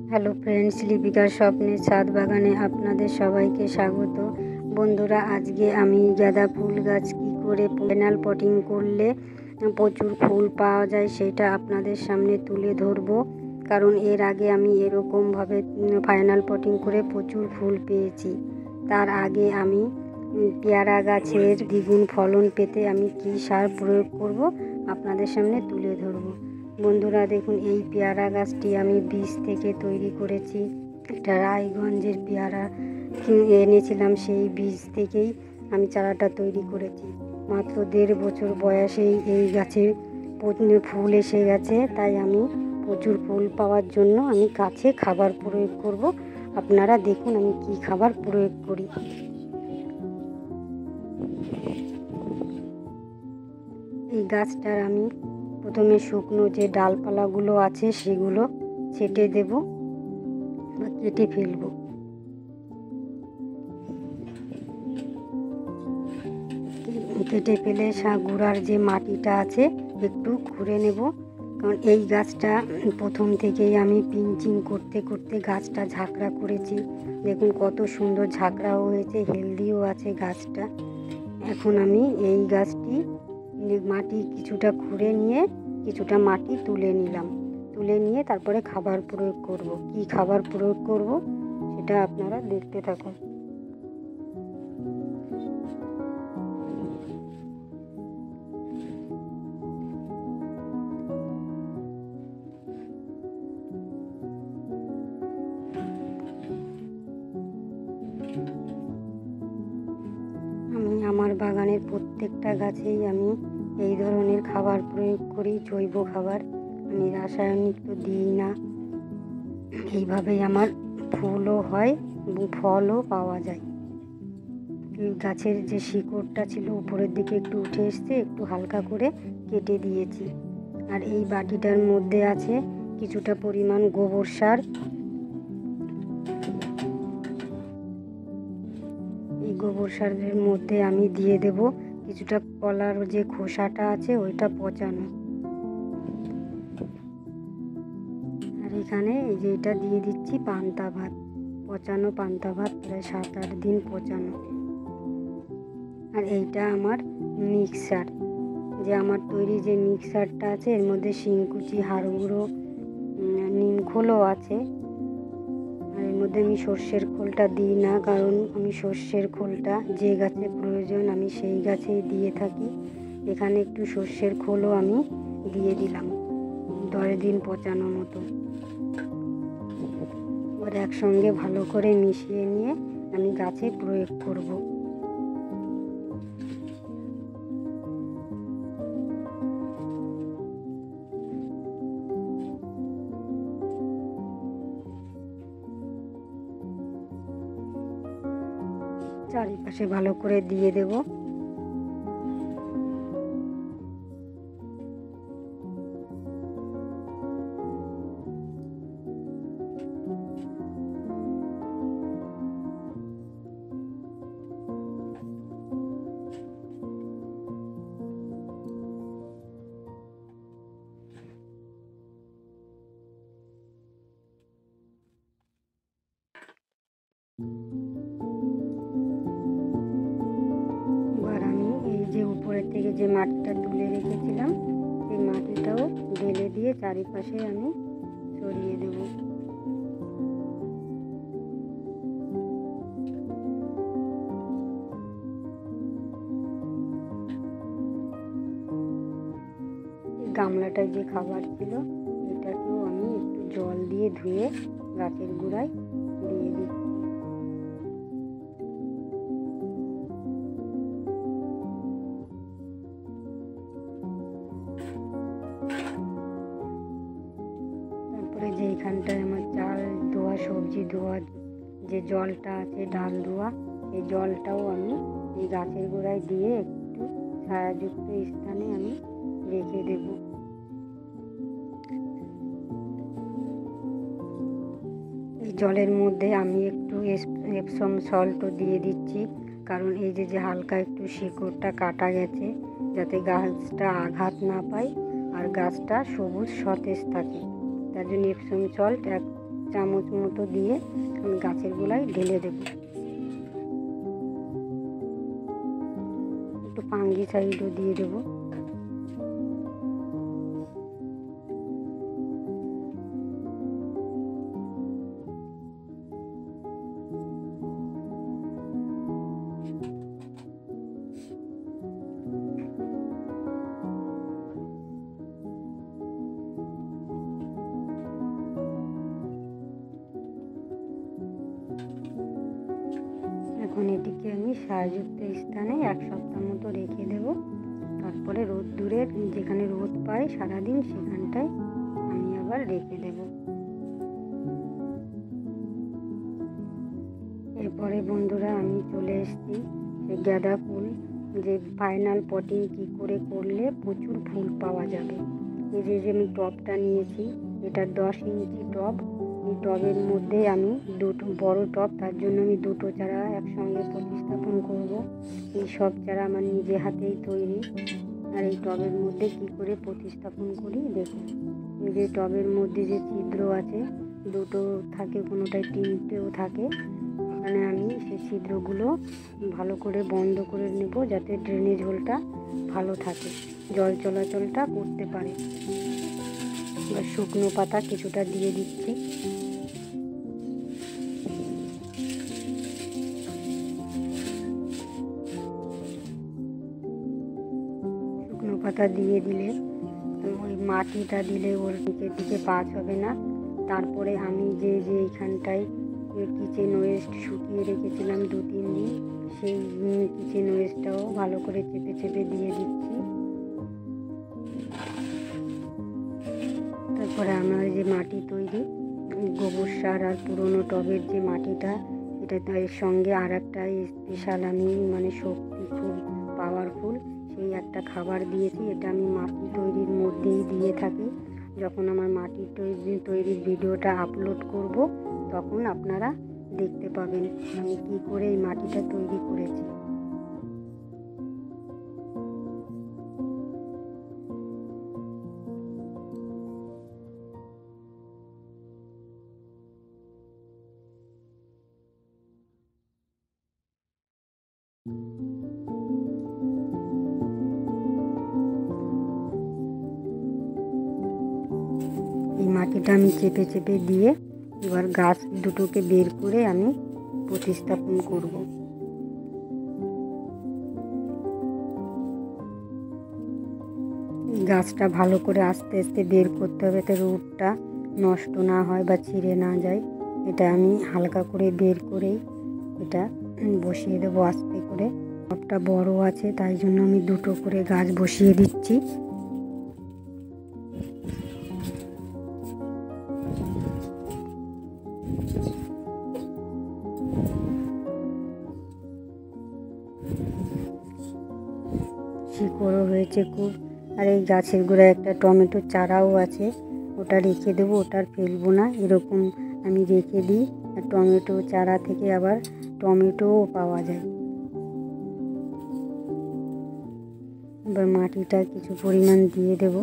Hello friends, লিপিকার স্বপ্নের ছাদ বাগানে আপনাদের সবাইকে স্বাগত। বন্ধুরা, আজকে আমি গাঁদা ফুল গাছ কী করে প্যানাল পটিং করলে প্রচুর ফুল পাওয়া যায় সেটা আপনাদের সামনে তুলে ধরবো। কারণ এর আগে আমি এরকমভাবে ফাইনাল পটিং করে প্রচুর ফুল পেয়েছি। তার আগে আমি পেয়ারা গাছের দ্বিগুণ ফলন পেতে আমি কী সার প্রয়োগ করব আপনাদের সামনে তুলে ধরবো। বন্ধুরা দেখুন, এই পেয়ারা গাছটি আমি বীজ থেকে তৈরি করেছি। এটা রায়গঞ্জের পেয়ারা এনেছিলাম, সেই বীজ থেকেই আমি চারাটা তৈরি করেছি। মাত্র 1.5 বছর বয়সেই এই গাছে ফুল এসে গেছে, তাই আমি প্রচুর ফুল পাওয়ার জন্য আমি গাছে খাবার প্রয়োগ করব। আপনারা দেখুন আমি কি খাবার প্রয়োগ করি। এই গাছটার আমি প্রথমে শুকনো যে ডালপালাগুলো আছে সেগুলো ছেটে দেব বা কেটে ফেলব। কেটে ফেলে গুঁড়ার যে মাটিটা আছে একটু খুঁড়ে নেব। কারণ এই গাছটা প্রথম থেকেই আমি পিঞ্চিং করতে করতে গাছটা ঝাঁকড়া করেছি। দেখুন কত সুন্দর ঝাঁকড়াও হয়েছে, হেলদিও আছে গাছটা। এখন আমি এই গাছটি মাটি কিছুটা খুঁড়ে নিয়ে কিছুটা মাটি তুলে নিলাম। তুলে নিয়ে তারপরে খাবার প্রয়োগ করব। কি খাবার প্রয়োগ করব সেটা আপনারা দেখতে থাকুন। আমি আমার বাগানের প্রত্যেকটা গাছেই আমি এই ধরনের খাবার প্রয়োগ করি, জৈব খাবার। আমি রাসায়নিক তো দিই না। এইভাবেই আমার ফুলও হয় এবং ফলও পাওয়া যায়। এই গাছের যে শিকড়টা ছিল উপরের দিকে একটু উঠে এসছে, একটু হালকা করে কেটে দিয়েছি। আর এই বাটিটার মধ্যে আছে কিছুটা পরিমাণ গোবর সার। এই গোবর সারের মধ্যে আমি দিয়ে দেব কিছুটা কলার যে খোসাটা আছে ওইটা পচানো। আর এখানে এই যে এটা দিয়ে দিচ্ছি পান্তা ভাত, পচানো পান্তা ভাত, প্রায় 7-8 দিন পচানো। আর এইটা আমার মিক্সার, যে আমার তৈরি যে মিক্সারটা আছে এর মধ্যে শিংকুচি, হাড় গুঁড়ো, নিমখোলও আছে। আর এর মধ্যে আমি সর্ষের খোলটা দিই না, কারণ আমি সর্ষের খোলটা যে গাছে প্রয়োজন আমি সেই গাছেই দিয়ে থাকি। এখানে একটু সর্ষের খোলও আমি দিয়ে দিলাম 10 দিন পচানো মতো। এবার একসঙ্গে ভালো করে মিশিয়ে নিয়ে আমি গাছে প্রয়োগ করব। চারিপাশে ভালো করে দিয়ে দেব। এবার আমি এই যে উপরের থেকে যে মাটিটা তুলে রেখেছিলাম সেই মাটিটাও ঢেলে দিয়ে চারিপাশে আমি ছড়িয়ে দেব। এই গামলাটায় যে খাবার ছিল এটাকেও আমি একটু জল দিয়ে ধুয়ে গাছের গোড়ায় দিয়ে দিচ্ছি। তারপরে যেইখানটায় আমার চাল ধোয়া, সবজি ধোয়া যে জলটা আছে, ডাল ধোয়া, এই জলটাও আমি এই গাছের গোড়ায় দিয়ে একটু ছায়াযুক্ত স্থানে আমি রেখে দেব। এই জলের মধ্যে আমি একটু এপসম সল্টও দিয়ে দিচ্ছি, কারণ এই যে হালকা একটু শিকড়টা কাটা গেছে, যাতে গাছটা আঘাত না পায় আর গাছটা সবুজ সতেজ থাকে। তার জন্য এপসম সল্ট চামচ মতো দিয়ে আমি গাছের গোড়ায় ঢেলে দেব। একটু ফাঙ্গিসাইডও দিয়ে দেবো। এখন এটিকে আমি সারযুক্ত স্থানে 1 সপ্তাহ মতো রেখে দেব। তারপরে রোদ্দুরের যেখানে রোদ পায় সারাদিন সেখানটায় আমি আবার রেখে দেব। এরপরে বন্ধুরা আমি চলে এসেছি যে গাঁদা ফুল যে ফাইনাল পটিং কি করে করলে প্রচুর ফুল পাওয়া যাবে। এই যে আমি টবটা নিয়েছি, এটা 10 ইঞ্চি টব। এই টবের মধ্যে আমি দুটো বড় টব, তার জন্য আমি দুটো চারা একসঙ্গে প্রতিস্থাপন করব। এই সব চারা আমার নিজে হাতেই তৈরি। আর এই টবের মধ্যে কি করে প্রতিস্থাপন করি দেখুন। এই যে টবের মধ্যে যে ছিদ্র আছে, দুটো থাকে, কোনোটায় 3টেও থাকে। এখানে আমি সেই ছিদ্রগুলো ভালো করে বন্ধ করে নেব, যাতে ড্রেনেজ হোলটা ভালো থাকে, জল চলাচলটা করতে পারে। এবার শুকনো পাতা কিছুটা দিয়ে দিচ্ছি। শুকনো পাতা দিয়ে দিলে ওই মাটিটা দিলে ওর দিকে পাঁচ হবে না। তারপরে আমি যে এইখানটায় কিচেন ওয়েস্ট শুকিয়ে রেখেছিলাম 2-3 দিন, সেই কিচেন ওয়েস্টটাও ভালো করে চেপে চেপে দিয়ে দিচ্ছি। তারপরে আমার যে মাটি তৈরি গোবর সার আর পুরনো টবের যে মাটিটা, এটা এর সঙ্গে আর একটা স্পেশাল আমি শক্তি খুব পাওয়ারফুল সেই একটা খাবার দিয়েছি। এটা আমি মাটি তৈরির মধ্যেই দিয়ে থাকি। যখন আমার মাটি তৈরির ভিডিওটা আপলোড করব তখন আপনারা দেখতে পাবেন আমি কি করে এই মাটিটা তৈরি করেছি। এই মাটিটা আমি চেপে চেপে দিয়ে এবার গাছ দুটোকে বের করে আমি প্রতিস্থাপন করব। এই গাছটা ভালো করে আস্তে আস্তে বের করতে হবে, তো রুটটা নষ্ট না হয় বা ছিঁড়ে না যায়। এটা আমি হালকা করে বের করেই এটা বসিয়ে দেবো আস্তে করে। টবটা বড় আছে তাই জন্য আমি দুটো করে গাছ বসিয়ে দিচ্ছি। শিকড়ও হয়েছে খুব। আর এই গাছের গোড়ায় একটা টমেটো চারাও আছে, ওটা রেখে দেবো, ওটা আর ফেলবো না, এরকম আমি রেখে দিই। আর টমেটো চারা থেকে আবার টমেটোও পাওয়া যায়। এবার মাটিটা কিছু পরিমাণ দিয়ে দেব।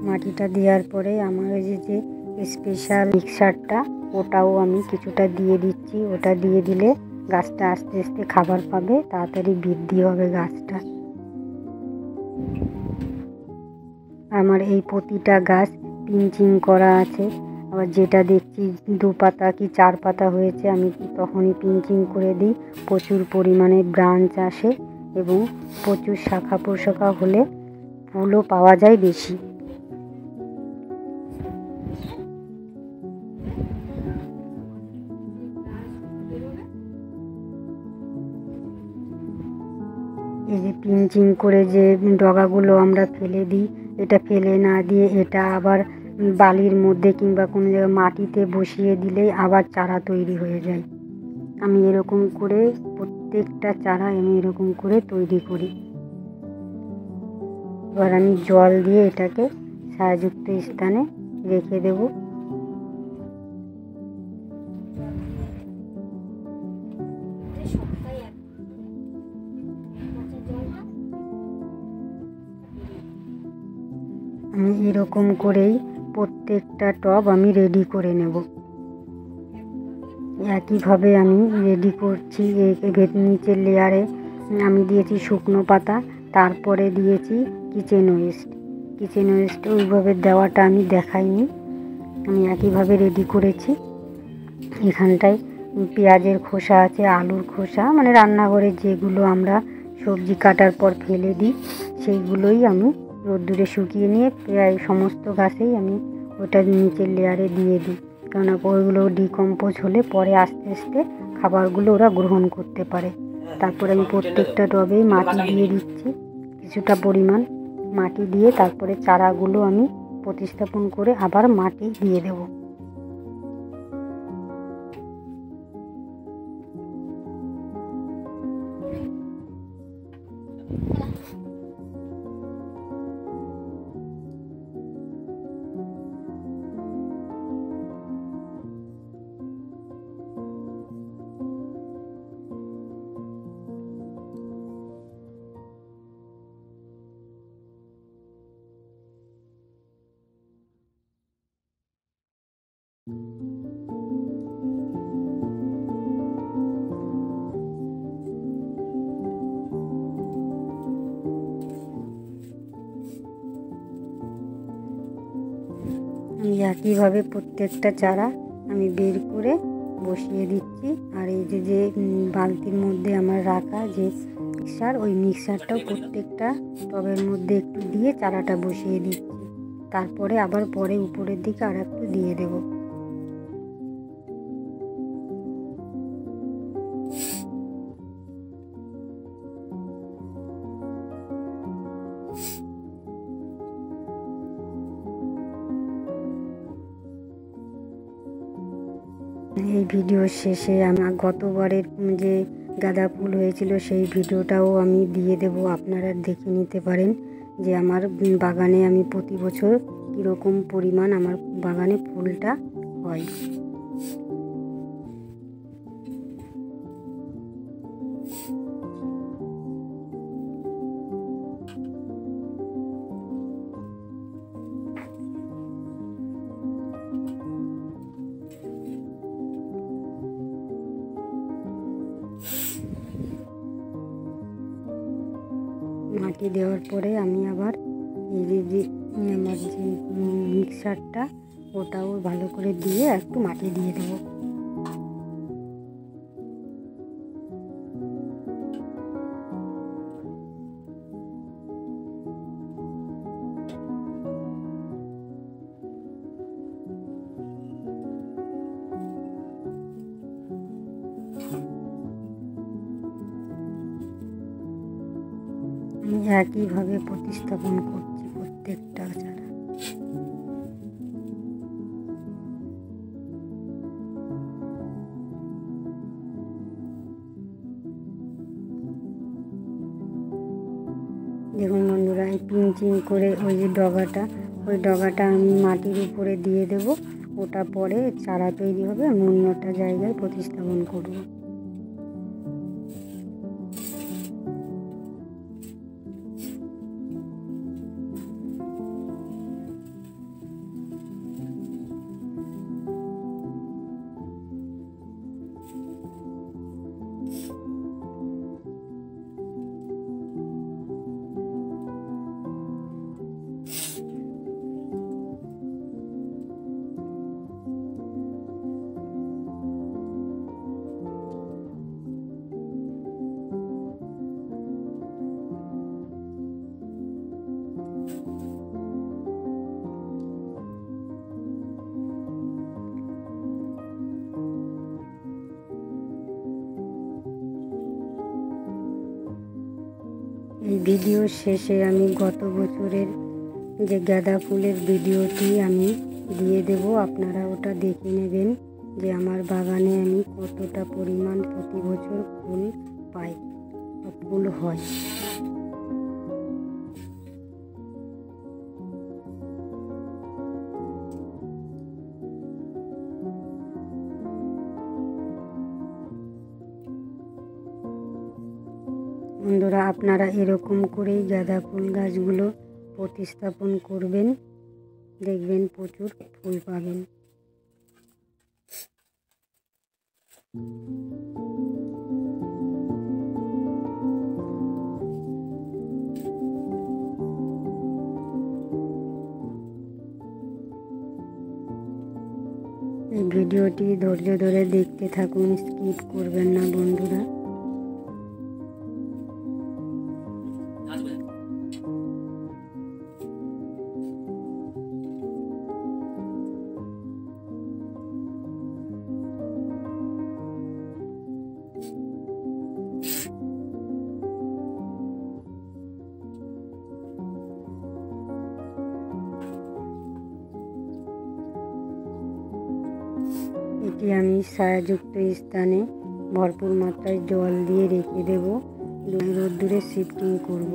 মাটিটা দেওয়ার পরে আমার ওই যে স্পেশাল মিক্সারটা ওটাও আমি কিছুটা দিয়ে দিচ্ছি। ওটা দিয়ে দিলে গাছটা আস্তে আস্তে খাবার পাবে, তাড়াতাড়ি বৃদ্ধি হবে গাছটা। আমার এই প্রতিটা গাছ পিঞ্চিং করা আছে। আবার যেটা দেখছি 2 পাতা কি 4 পাতা হয়েছে আমি তখনই পিঞ্চিং করে দিই। প্রচুর পরিমাণে ব্রাঞ্চ আসে এবং প্রচুর শাখা প্রশাখা হলে ফুলও পাওয়া যায় বেশি। এই যে পিঞ্চিং করে যে ডগাগুলো আমরা ফেলে দিই, এটা ফেলে না দিয়ে এটা আবার বালির মধ্যে কিংবা কোনো জায়গায় মাটিতে বসিয়ে দিলেই আবার চারা তৈরি হয়ে যায়। আমি এরকম করে প্রত্যেকটা চারা আমি এরকম করে তৈরি করি। এবার আমি জল দিয়ে এটাকে ছায়াযুক্ত স্থানে রেখে দেব। আমি এরকম করেই প্রত্যেকটা টব আমি রেডি করে নেব। একইভাবে আমি রেডি করছি। নিচের লেয়ারে আমি দিয়েছি শুকনো পাতা, তারপরে দিয়েছি কিচেন ওয়েস্ট। ওইভাবে দেওয়াটা আমি দেখাইনি, আমি একইভাবে রেডি করেছি। এখানটায় পেঁয়াজের খোসা আছে, আলুর খোসা, মানে রান্নাঘরে যেগুলো আমরা সবজি কাটার পর ফেলে দিই সেইগুলোই আমি রোদ্দুরে শুকিয়ে নিয়ে প্রায় সমস্ত গাছেই আমি ওটা নিচের লেয়ারে দিয়ে দিই, কেননা ওইগুলো ডিকম্পোজ হলে পরে আস্তে আস্তে খাবারগুলো ওরা গ্রহণ করতে পারে। তারপরে আমি প্রত্যেকটা টবেই মাটি দিয়ে দিচ্ছি, কিছুটা পরিমাণ মাটি দিয়ে তারপরে চারাগুলো আমি প্রতিস্থাপন করে আবার মাটি দিয়ে দেবো। আমি একইভাবে প্রত্যেকটা চারা আমি বের করে বসিয়ে দিচ্ছি। আর এই যে বালতির মধ্যে আমার রাখা যে মিক্সার, ওই মিক্সারটাও প্রত্যেকটা টবের মধ্যে একটু দিয়ে চারাটা বসিয়ে দিচ্ছি। তারপরে আবার পরে উপরের দিকে আর একটু দিয়ে দেবো। এই ভিডিওর শেষে আমার গতবারের যে গাঁদা ফুল হয়েছিল সেই ভিডিওটাও আমি দিয়ে দেব, আপনারা দেখে নিতে পারেন যে আমার বাগানে আমি প্রতি বছর কীরকম পরিমাণ আমার বাগানে ফুলটা হয়। মাটি দেওয়ার পরে আমি আবার এই যে আমার যে মিক্সারটা ওটাও ভালো করে দিয়ে একটু মাটি দিয়ে দেবো। আমি একইভাবে প্রতিস্থাপন করছি প্রত্যেকটা চারা। দেখুন বন্ধুরা, এই পিঞ্চিং করে ওই যে ওই ডগাটা আমি মাটির উপরে দিয়ে দেব। ওটা পরে চারা তৈরি হবে, আমি অন্যটা জায়গায় প্রতিস্থাপন করব। এই ভিডিওর শেষে আমি গত বছরের যে গাঁদা ফুলের ভিডিওটি আমি দিয়ে দেব, আপনারা ওটা দেখে নেবেন যে আমার বাগানে আমি কতটা পরিমাণ প্রতি বছর ফুল পাই বা ফুল হয়। বন্ধুরা, আপনারা এরকম করেই গাঁদা ফুল গাছগুলো প্রতিস্থাপন করবেন। দেখবেন প্রচুর ফুল পাবেন। এই ভিডিওটি ধৈর্য ধরে দেখতে থাকুন, স্কিপ করবেন না বন্ধুরা। এটি আমি ছায়াযুক্ত স্থানে ভরপুর মাত্রায় জল দিয়ে রেখে দেব, রোদ্দুরে শিফটিং করব।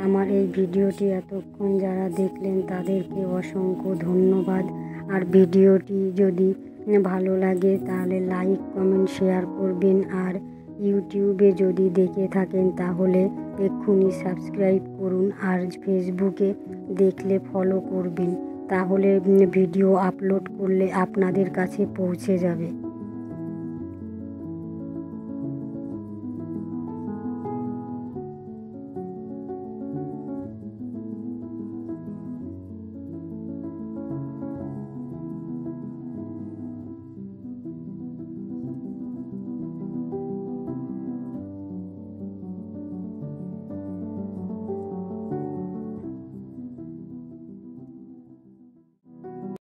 আমার এই ভিডিওটি এতক্ষণ যারা দেখলেন তাদেরকে অসংখ্য ধন্যবাদ। আর ভিডিওটি যদি ভালো লাগে তাহলে লাইক, কমেন্ট, শেয়ার করবেন। আর ইউটিউবে যদি দেখে থাকেন তাহলে এক্ষুনি সাবস্ক্রাইব করুন। আর ফেসবুকে দেখলে ফলো করবেন, তাহলে ভিডিও আপলোড করলে আপনাদের কাছে পৌঁছে যাবে।